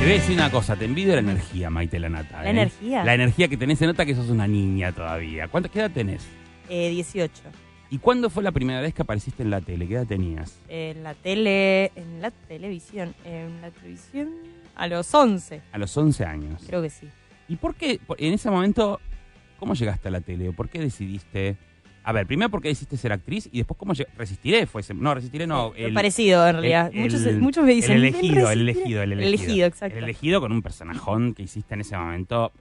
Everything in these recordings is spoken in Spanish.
voy a decir una cosa, te envidio la energía, Maite Lanata. ¿La energía? La energía que tenés, se nota que sos una niña todavía. ¿Qué edad tenés? 18. ¿Y cuándo fue la primera vez que apareciste en la tele? ¿Qué edad tenías? En la televisión, a los 11. A los 11 años. Creo que sí. ¿Y por qué, en ese momento, cómo llegaste a la tele? ¿O por qué decidiste? A ver, primero, ¿por qué decidiste ser actriz? Y después, ¿cómo Resistiré fue ese. No, Resistiré no. Parecido, en realidad. Muchos me dicen. El elegido. El elegido, exacto. El elegido con un personajón que hiciste en ese momento,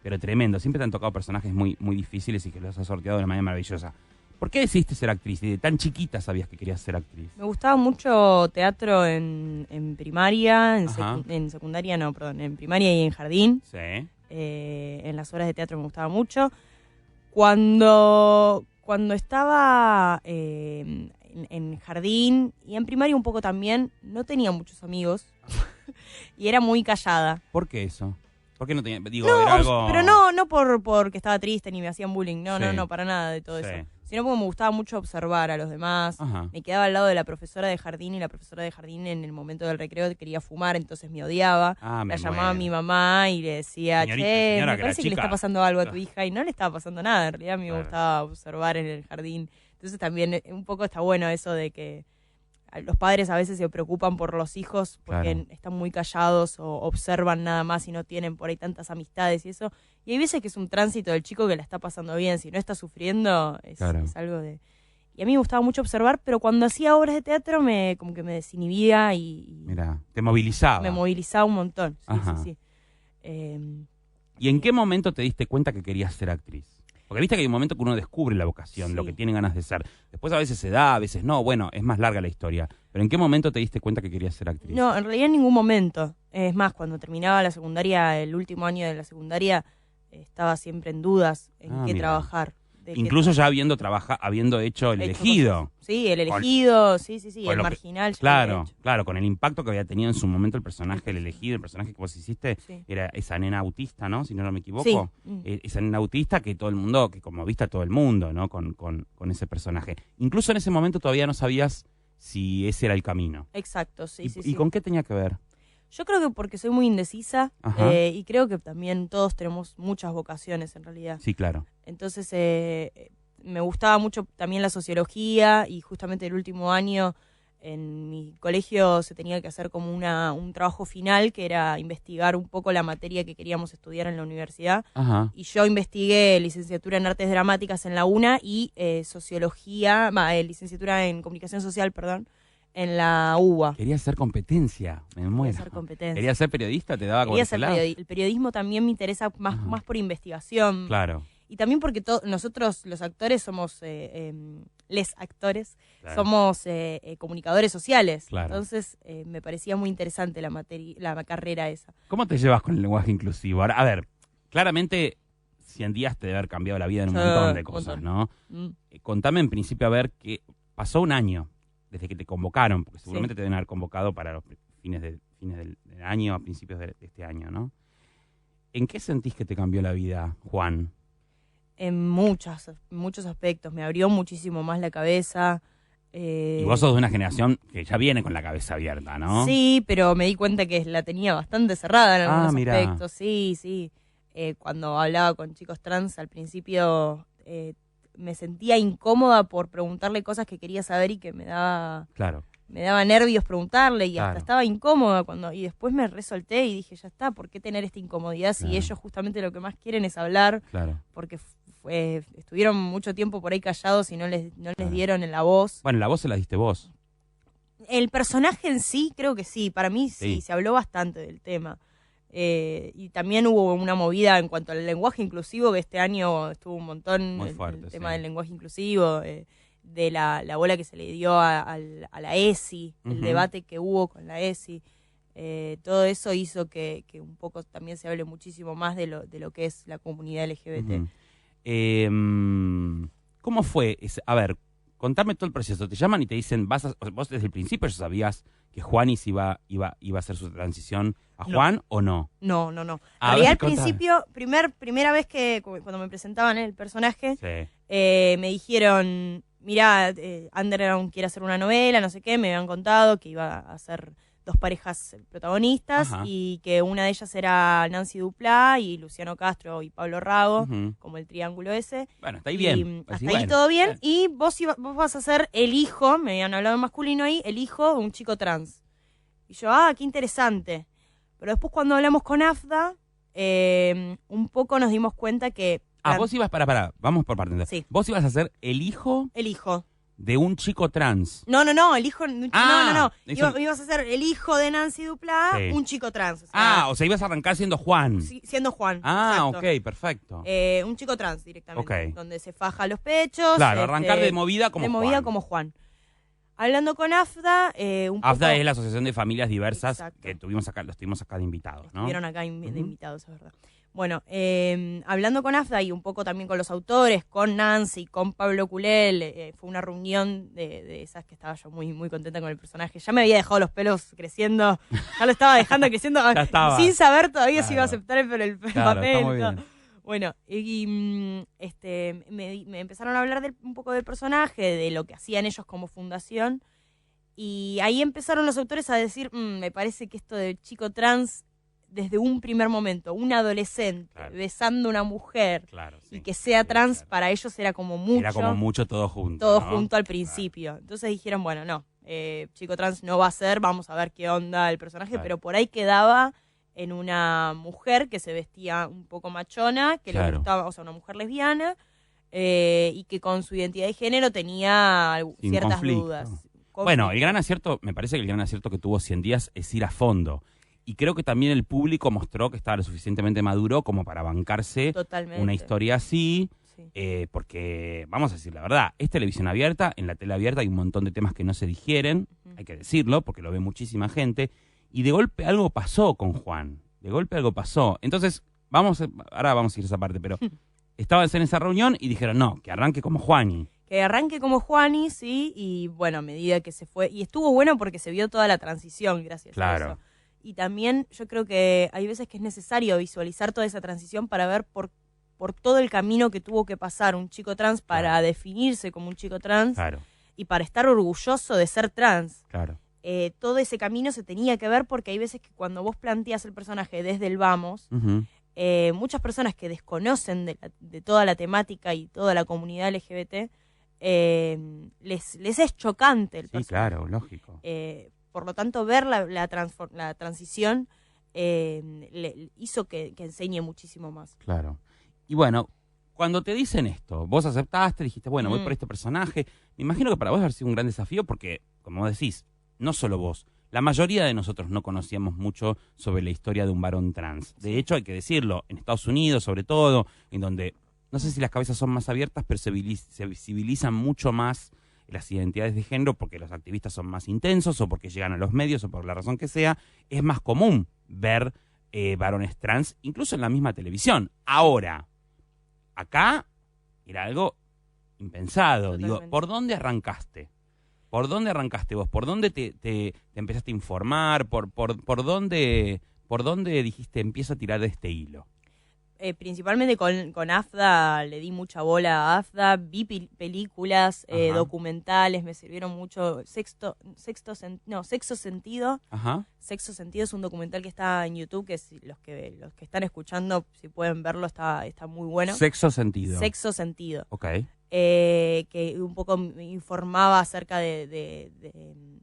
pero tremendo. Siempre te han tocado personajes muy, muy difíciles y que los has sorteado de una manera maravillosa. ¿Por qué decidiste ser actriz? ¿Y de tan chiquita sabías que querías ser actriz? Me gustaba mucho teatro en primaria, en secundaria no, perdón, en primaria y en jardín. Sí. En las horas de teatro me gustaba mucho. Cuando estaba en jardín y en primaria un poco también, no tenía muchos amigos y era muy callada. ¿Por qué eso? ¿Por qué no tenía? Digo, No, era algo... pero no porque estaba triste ni me hacían bullying, Sí. no, para nada de todo Sí. eso. Sino porque me gustaba mucho observar a los demás. Ajá. Me quedaba al lado de la profesora de jardín y la profesora de jardín en el momento del recreo quería fumar, entonces me odiaba. Me la llamaba a muero. mi mamá y le decía, Señora, me que parece la que le chica- está pasando algo a tu hija. Y no le estaba pasando nada, en realidad a mí me Claro. gustaba observar en el jardín. Entonces también un poco está bueno eso de que los padres a veces se preocupan por los hijos porque Claro. están muy callados o observan nada más y no tienen por ahí tantas amistades y eso. Y hay veces que es un tránsito del chico que la está pasando bien. Si no está sufriendo, es algo de... Y a mí me gustaba mucho observar, pero cuando hacía obras de teatro como que me desinhibía y Mira, te movilizaba. me movilizaba un montón. Sí, Ajá. sí. ¿Y en qué momento te diste cuenta que querías ser actriz? Porque viste que hay un momento que uno descubre la vocación, Sí. lo que tiene ganas de ser. Después a veces se da, a veces no. Bueno, es más larga la historia. Pero ¿en qué momento te diste cuenta que querías ser actriz? No, en realidad en ningún momento. Es más, cuando terminaba la secundaria, el último año de la secundaria, estaba siempre en dudas en qué mira. trabajar. Incluso ya habiendo hecho el elegido. Cosas. Sí, el elegido, sí, con el lo que- marginal. ya Claro, lo había hecho. claro, con el impacto que había tenido en su momento el personaje, el elegido, el personaje que vos hiciste, Sí. era esa nena autista, ¿no? Si no me equivoco. Sí. Esa nena autista que todo el mundo, que como viste a todo el mundo, ¿no? Con ese personaje. Incluso en ese momento todavía no sabías si ese era el camino. Exacto, sí, ¿Y, sí, y sí. con qué tenía que ver? Yo creo que porque soy muy indecisa Ajá. y creo que también todos tenemos muchas vocaciones en realidad. Sí, claro. Entonces me gustaba mucho también la sociología y justamente el último año en mi colegio se tenía que hacer como un trabajo final que era investigar un poco la materia que queríamos estudiar en la universidad. Ajá. Y yo investigué licenciatura en Artes Dramáticas en la UNA y licenciatura en Comunicación Social, perdón, en la UBA. Quería hacer competencia, me muero. Hacer competencia. Quería ser periodista, te daba como Quería ese ser lado. El periodismo también me interesa más por investigación. Claro. Y también porque nosotros los actores somos, les actores, Claro. somos comunicadores sociales. Claro. Entonces me parecía muy interesante la carrera esa. ¿Cómo te llevas con el lenguaje inclusivo? Ahora, a ver, claramente 100 días te debe haber cambiado la vida en un montón de cosas, ¿no? Contame en principio, a ver, que pasó un año desde que te convocaron, porque seguramente te deben haber convocado para los fines del año, a principios de este año, ¿no? ¿En qué sentís que te cambió la vida, Juan? En muchos aspectos. Me abrió muchísimo más la cabeza. Y vos sos de una generación que ya viene con la cabeza abierta, ¿no? Sí, pero me di cuenta que la tenía bastante cerrada en algunos mirá. aspectos. Sí. Cuando hablaba con chicos trans al principio me sentía incómoda por preguntarle cosas que quería saber y que me daba nervios preguntarle y hasta estaba incómoda y después me resolté y dije, ya está, ¿por qué tener esta incomodidad si ellos justamente lo que más quieren es hablar? Claro. Porque estuvieron mucho tiempo por ahí callados y no les dieron en la voz. Bueno, la voz se la diste vos. El personaje en sí, creo que sí, para mí sí, se habló bastante del tema. Y también hubo una movida en cuanto al lenguaje inclusivo, que este año estuvo un montón. Muy fuerte, el tema del lenguaje inclusivo, de la bola que se le dio a la ESI, el debate que hubo con la ESI. Todo eso hizo que un poco también se hable muchísimo más de lo que es la comunidad LGBT. ¿Cómo fue? A ver, contame todo el proceso. Te llaman y te dicen, vos desde el principio ya sabías que Juanis iba a hacer su transición a Juan o no. No. A En ver, realidad, al contame. principio, primera vez que cuando me presentaban el personaje, me dijeron, mirá, Underground quiere hacer una novela, no sé qué, me habían contado que iba a hacer dos parejas protagonistas, y que una de ellas era Nancy Duplá y Luciano Castro y Pablo Rago, como el triángulo ese. Bueno, está ahí bien. Hasta ahí todo bien. Y vos vas a ser el hijo, me habían hablado masculino ahí, el hijo de un chico trans. Y yo, qué interesante. Pero después cuando hablamos con AFDA, un poco nos dimos cuenta que... vos ibas, vamos por partes. Sí. Vos ibas a ser el hijo... El hijo. De un chico trans. No, el hijo... no. Ibas a ser el hijo de Nancy Duplá, un chico trans. O sea, ibas a arrancar siendo Juan. Sí, siendo Juan. Exacto. Ok, perfecto. Un chico trans directamente. Donde se faja los pechos. Claro, arrancar de movida como Juan. De movida como Juan. Hablando con AFDA, AFDA es la Asociación de Familias Diversas. Exacto. Que los tuvimos acá de invitados, ¿no? Estuvieron acá de invitados, es verdad. Bueno, hablando con AFDA y un poco también con los autores, con Nancy, con Pablo Culel, fue una reunión de esas que estaba yo muy, muy contenta con el personaje. Ya me había dejado los pelos creciendo, ya lo estaba dejando creciendo, sin saber todavía si iba a aceptar el papel. Está muy bien. Bueno, me empezaron a hablar un poco del personaje, de lo que hacían ellos como fundación, y ahí empezaron los autores a decir, me parece que esto del chico trans, desde un primer momento, un adolescente besando a una mujer y que sea trans, para ellos era como mucho. Era como mucho todo junto. Todo junto al principio. Claro. Entonces dijeron, bueno, no, chico trans no va a ser, vamos a ver qué onda el personaje, pero por ahí quedaba en una mujer que se vestía un poco machona, que le gustaba, o sea, una mujer lesbiana, y que con su identidad de género tenía ciertas dudas. Bueno, el gran acierto, me parece que el gran acierto que tuvo 100 días es ir a fondo. Y creo que también el público mostró que estaba lo suficientemente maduro como para bancarse una historia así. Sí. Porque, vamos a decir la verdad, es televisión abierta, en la tele abierta hay un montón de temas que no se digieren, hay que decirlo, porque lo ve muchísima gente. Y de golpe algo pasó con Juan. De golpe algo pasó. Entonces, ahora vamos a ir a esa parte, pero estaban en esa reunión y dijeron, no, que arranque como Juani. Que arranque como Juani, sí, y bueno, a medida que se fue. Y estuvo bueno porque se vio toda la transición gracias a eso. Y también yo creo que hay veces que es necesario visualizar toda esa transición para ver por todo el camino que tuvo que pasar un chico trans para definirse como un chico trans y para estar orgulloso de ser trans. Claro. Todo ese camino se tenía que ver porque hay veces que cuando vos planteas el personaje desde el vamos, muchas personas que desconocen de toda la temática y toda la comunidad LGBT, les es chocante el personaje. Sí, claro, lógico. Por lo tanto, ver la transición le hizo que enseñe muchísimo más. Claro. Y bueno, cuando te dicen esto, vos aceptaste, dijiste, bueno, voy por este personaje. Me imagino que para vos haber sido un gran desafío porque, como vos decís, no solo vos, la mayoría de nosotros no conocíamos mucho sobre la historia de un varón trans. De hecho, hay que decirlo, en Estados Unidos, sobre todo, en donde, no sé si las cabezas son más abiertas, pero se visibilizan mucho más las identidades de género porque los activistas son más intensos o porque llegan a los medios o por la razón que sea, es más común ver varones trans, incluso en la misma televisión. Ahora, acá era algo impensado. Totalmente. Digo, ¿por dónde arrancaste? ¿Por dónde arrancaste vos? ¿Por dónde te empezaste a informar? ¿Por dónde dijiste empiezo a tirar de este hilo? Principalmente con AFDA, le di mucha bola a AFDA, vi películas, documentales, me sirvieron mucho. Sexto Sentido. Ajá. Sexto Sentido es un documental que está en YouTube, que los que están escuchando, si pueden verlo, está muy bueno. Sexto Sentido. Sexto Sentido. Ok. Que un poco me informaba acerca de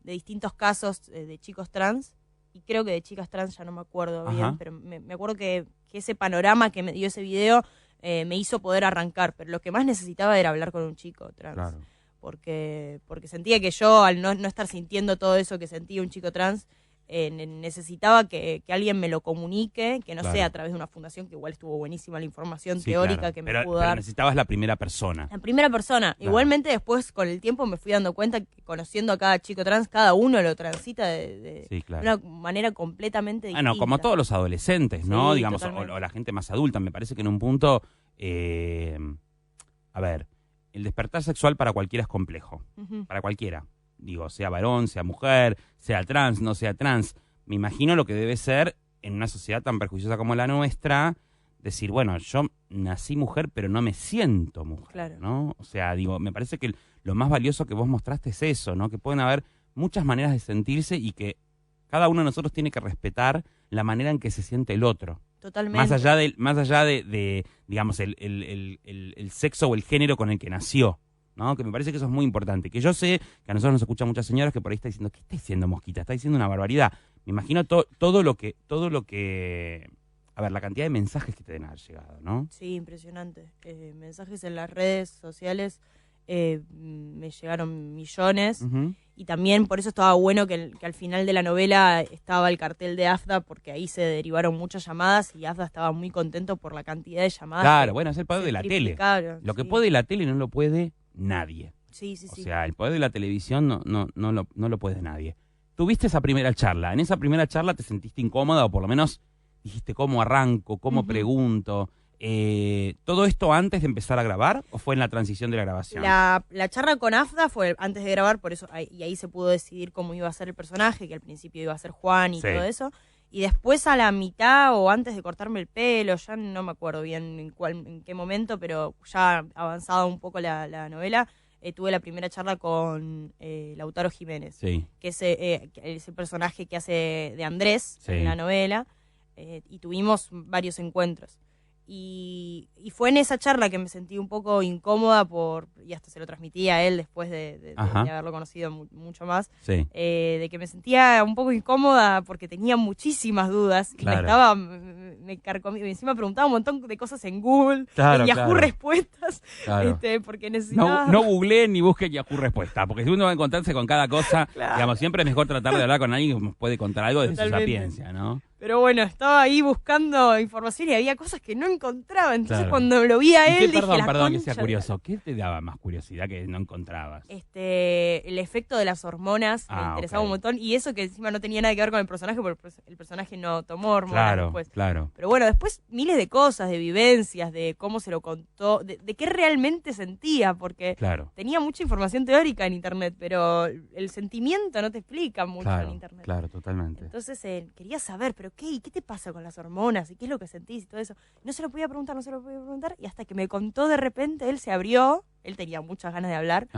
distintos casos de chicos trans. Y creo que de chicas trans ya no me acuerdo bien, pero me acuerdo que ese panorama que me dio ese video me hizo poder arrancar. Pero lo que más necesitaba era hablar con un chico trans. Claro. Porque sentía que yo, al no estar sintiendo todo eso que sentía un chico trans, necesitaba que alguien me lo comunique, que no sea a través de una fundación, que igual estuvo buenísima la información teórica que me pudo dar. Pero necesitabas la primera persona. En primera persona. Claro. Igualmente después, con el tiempo, me fui dando cuenta que conociendo a cada chico trans, cada uno lo transita de una manera completamente distinta. Bueno, como todos los adolescentes, ¿no? Sí, digamos, o la gente más adulta. Me parece que en un punto, a ver, el despertar sexual para cualquiera es complejo. Para cualquiera. Digo, sea varón, sea mujer, sea trans, no sea trans. Me imagino lo que debe ser en una sociedad tan perjuiciosa como la nuestra, decir, bueno, yo nací mujer, pero no me siento mujer, claro, ¿no? O sea, digo, me parece que lo más valioso que vos mostraste es eso, ¿no? Que pueden haber muchas maneras de sentirse y que cada uno de nosotros tiene que respetar la manera en que se siente el otro. Totalmente. Más allá de digamos, el sexo o el género con el que nació, ¿no? Que me parece que eso es muy importante. Que yo sé que a nosotros nos escuchan muchas señoras que por ahí están diciendo, ¿qué está diciendo Mosquita? Está diciendo una barbaridad. Me imagino todo lo que... A ver, la cantidad de mensajes que te deben haber llegado, ¿no? Sí, impresionante. Mensajes en las redes sociales, me llegaron millones. Uh-huh. Y también por eso estaba bueno que al final de la novela estaba el cartel de AFDA, porque ahí se derivaron muchas llamadas y AFDA estaba muy contento por la cantidad de llamadas. Claro, bueno, es el poder de la tele. Lo que sí. puede la tele no lo puede nadie. Sí. O sea, el poder de la televisión no lo puede nadie. Tuviste esa primera charla. En esa primera charla te sentiste incómoda o por lo menos dijiste cómo arranco, cómo pregunto. ¿Todo esto antes de empezar a grabar o fue en la transición de la grabación? La charla con AFDA fue antes de grabar, por eso y ahí se pudo decidir cómo iba a ser el personaje, que al principio iba a ser Juan y todo eso. Y después a la mitad o antes de cortarme el pelo, ya no me acuerdo bien en qué momento, pero ya avanzada un poco la novela, tuve la primera charla con Lautaro Jiménez, que es ese personaje que hace de Andrés en la novela, y tuvimos varios encuentros. Y fue en esa charla que me sentí un poco incómoda y hasta se lo transmití a él después de haberlo conocido mucho más, de que me sentía un poco incómoda porque tenía muchísimas dudas. Claro. Me carcomía, encima preguntaba un montón de cosas en Google, en Yahoo Respuestas, porque necesitaba... No googleen ni busquen Yahoo Respuesta, porque si uno va a encontrarse con cada cosa, digamos, siempre es mejor tratar de hablar con alguien que nos puede contar algo de su sapiencia, ¿no? Pero bueno, estaba ahí buscando información y había cosas que no encontraba. Entonces cuando lo vi a él dije, perdón que sea curioso. ¿Qué te daba más curiosidad que no encontrabas? El efecto de las hormonas me interesaba un montón. Y eso que encima no tenía nada que ver con el personaje, porque el personaje no tomó hormonas después. Claro. Pero bueno, después miles de cosas, de vivencias, de cómo se lo contó, de qué realmente sentía, porque tenía mucha información teórica en internet, pero el sentimiento no te explica mucho en internet. Claro, totalmente. Entonces quería saber, pero ¿qué te pasa con las hormonas? ¿Y qué es lo que sentís? Y todo eso. No se lo podía preguntar, y hasta que me contó de repente, él se abrió, él tenía muchas ganas de hablar,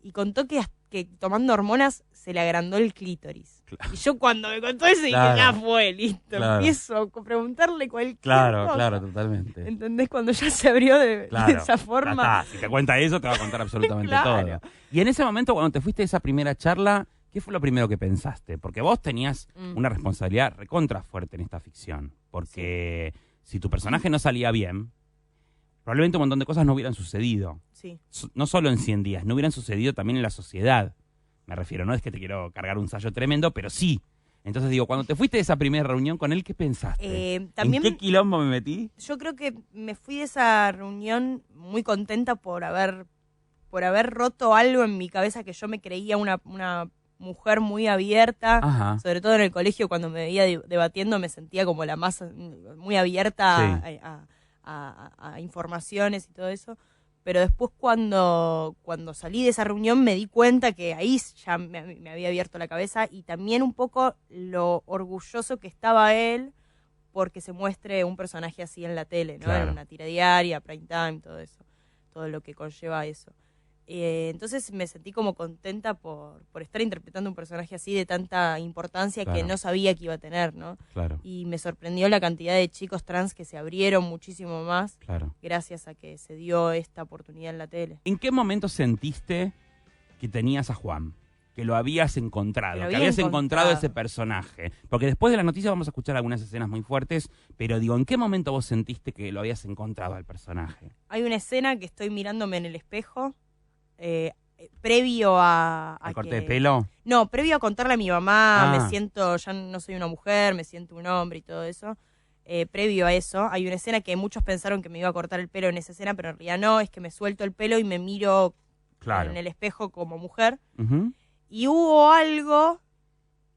y contó que tomando hormonas se le agrandó el clítoris. Claro. Y yo cuando me contó eso dije, ya fue, listo, empiezo a preguntarle cualquier cosa. Claro, totalmente. ¿Entendés? Cuando ya se abrió de esa forma. Si te cuenta eso, te va a contar absolutamente todo. Y en ese momento, cuando te fuiste a esa primera charla, ¿qué fue lo primero que pensaste? Porque vos tenías una responsabilidad recontra fuerte en esta ficción. Porque si tu personaje no salía bien, probablemente un montón de cosas no hubieran sucedido. Sí. No solo en 100 días, no hubieran sucedido también en la sociedad. Me refiero, no es que te quiero cargar un sallo tremendo, pero sí. Entonces digo, cuando te fuiste de esa primera reunión con él, ¿qué pensaste? También, ¿En qué quilombo me metí? Yo creo que me fui de esa reunión muy contenta por haber roto algo en mi cabeza que yo me creía una mujer muy abierta, sobre todo en el colegio cuando me veía debatiendo me sentía como la más muy abierta a informaciones y todo eso, pero después cuando salí de esa reunión me di cuenta que ahí ya me había abierto la cabeza y también un poco lo orgulloso que estaba él porque se muestre un personaje así en la tele, ¿no? En una tira diaria, prime time, todo eso, todo lo que conlleva eso. Entonces me sentí como contenta por estar interpretando un personaje así de tanta importancia que no sabía que iba a tener, ¿no? Y me sorprendió la cantidad de chicos trans que se abrieron muchísimo más gracias a que se dio esta oportunidad en la tele. ¿En qué momento sentiste que tenías a Juan? Que lo habías encontrado, que habías encontrado ese personaje. Porque después de la noticia vamos a escuchar algunas escenas muy fuertes, pero digo, ¿en qué momento vos sentiste que lo habías encontrado al personaje? Hay una escena que estoy mirándome en el espejo, previo a corte de pelo. No, previo a contarle a mi mamá, me siento, ya no soy una mujer, me siento un hombre y todo eso. Previo a eso, hay una escena que muchos pensaron que me iba a cortar el pelo en esa escena, pero en realidad no, es que me suelto el pelo y me miro en el espejo como mujer. Y hubo algo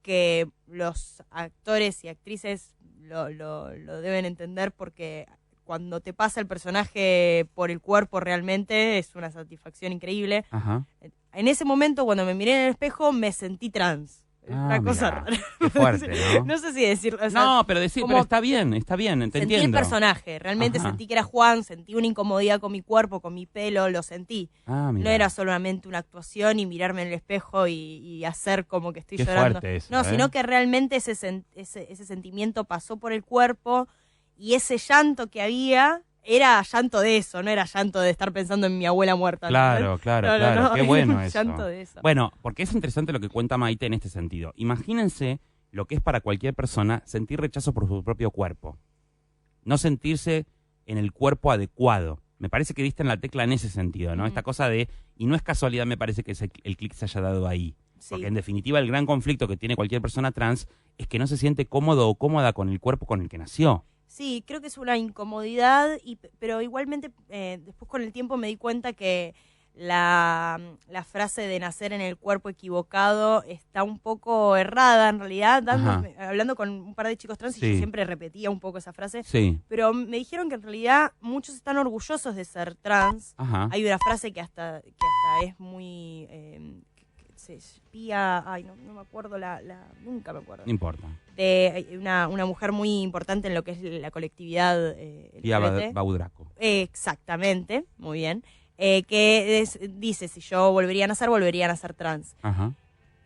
que los actores y actrices lo deben entender porque cuando te pasa el personaje por el cuerpo realmente es una satisfacción increíble. En ese momento, cuando me miré en el espejo, me sentí trans. una cosa rara. Qué fuerte, ¿no? No sé si decirlo. O sea, no, pero está bien, te entiendo. Sentí el personaje, realmente sentí que era Juan, sentí una incomodidad con mi cuerpo, con mi pelo, lo sentí. No era solamente una actuación y mirarme en el espejo y hacer como que estoy llorando. Fuerte eso, no, sino que realmente ese sentimiento pasó por el cuerpo y ese llanto que había era llanto de eso, no era llanto de estar pensando en mi abuela muerta. Claro, claro. Qué bueno eso. Llanto de eso. Bueno, porque es interesante lo que cuenta Maite en este sentido. Imagínense lo que es para cualquier persona sentir rechazo por su propio cuerpo. No sentirse en el cuerpo adecuado. Me parece que diste en la tecla en ese sentido, ¿no? Esta cosa de, y no es casualidad, me parece que el clic se haya dado ahí. Sí. Porque en definitiva el gran conflicto que tiene cualquier persona trans es que no se siente cómodo o cómoda con el cuerpo con el que nació. Sí, creo que es una incomodidad, pero igualmente después con el tiempo me di cuenta que la frase de nacer en el cuerpo equivocado está un poco errada en realidad, hablando con un par de chicos trans y yo siempre repetía un poco esa frase, pero me dijeron que en realidad muchos están orgullosos de ser trans. Hay una frase que hasta es muy... se espía, no me acuerdo, nunca me acuerdo. No importa. De una mujer muy importante en lo que es la colectividad LGBT. Baudraco. Exactamente, muy bien. Que dice, si yo volvería a nacer trans.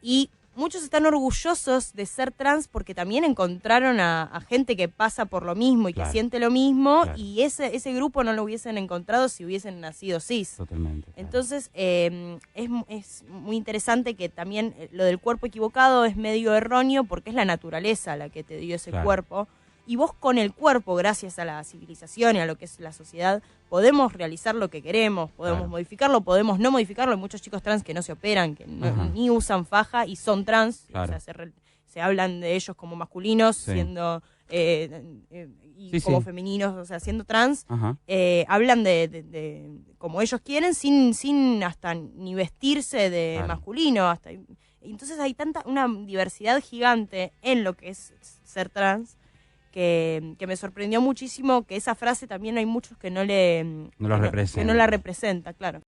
Y muchos están orgullosos de ser trans porque también encontraron a gente que pasa por lo mismo y que siente lo mismo, y ese grupo no lo hubiesen encontrado si hubiesen nacido cis. Totalmente. Entonces, es muy interesante que también lo del cuerpo equivocado es medio erróneo porque es la naturaleza la que te dio ese cuerpo. Y vos con el cuerpo, gracias a la civilización y a lo que es la sociedad, podemos realizar lo que queremos, podemos modificarlo, podemos no modificarlo. Hay muchos chicos trans que no se operan, que ni usan faja y son trans. O sea, se hablan de ellos como masculinos, siendo como femeninos, o sea, siendo trans. Hablan de como ellos quieren, sin hasta ni vestirse de masculino. Entonces hay una diversidad gigante en lo que es ser trans, que me sorprendió muchísimo que esa frase también hay muchos que no la representa, claro.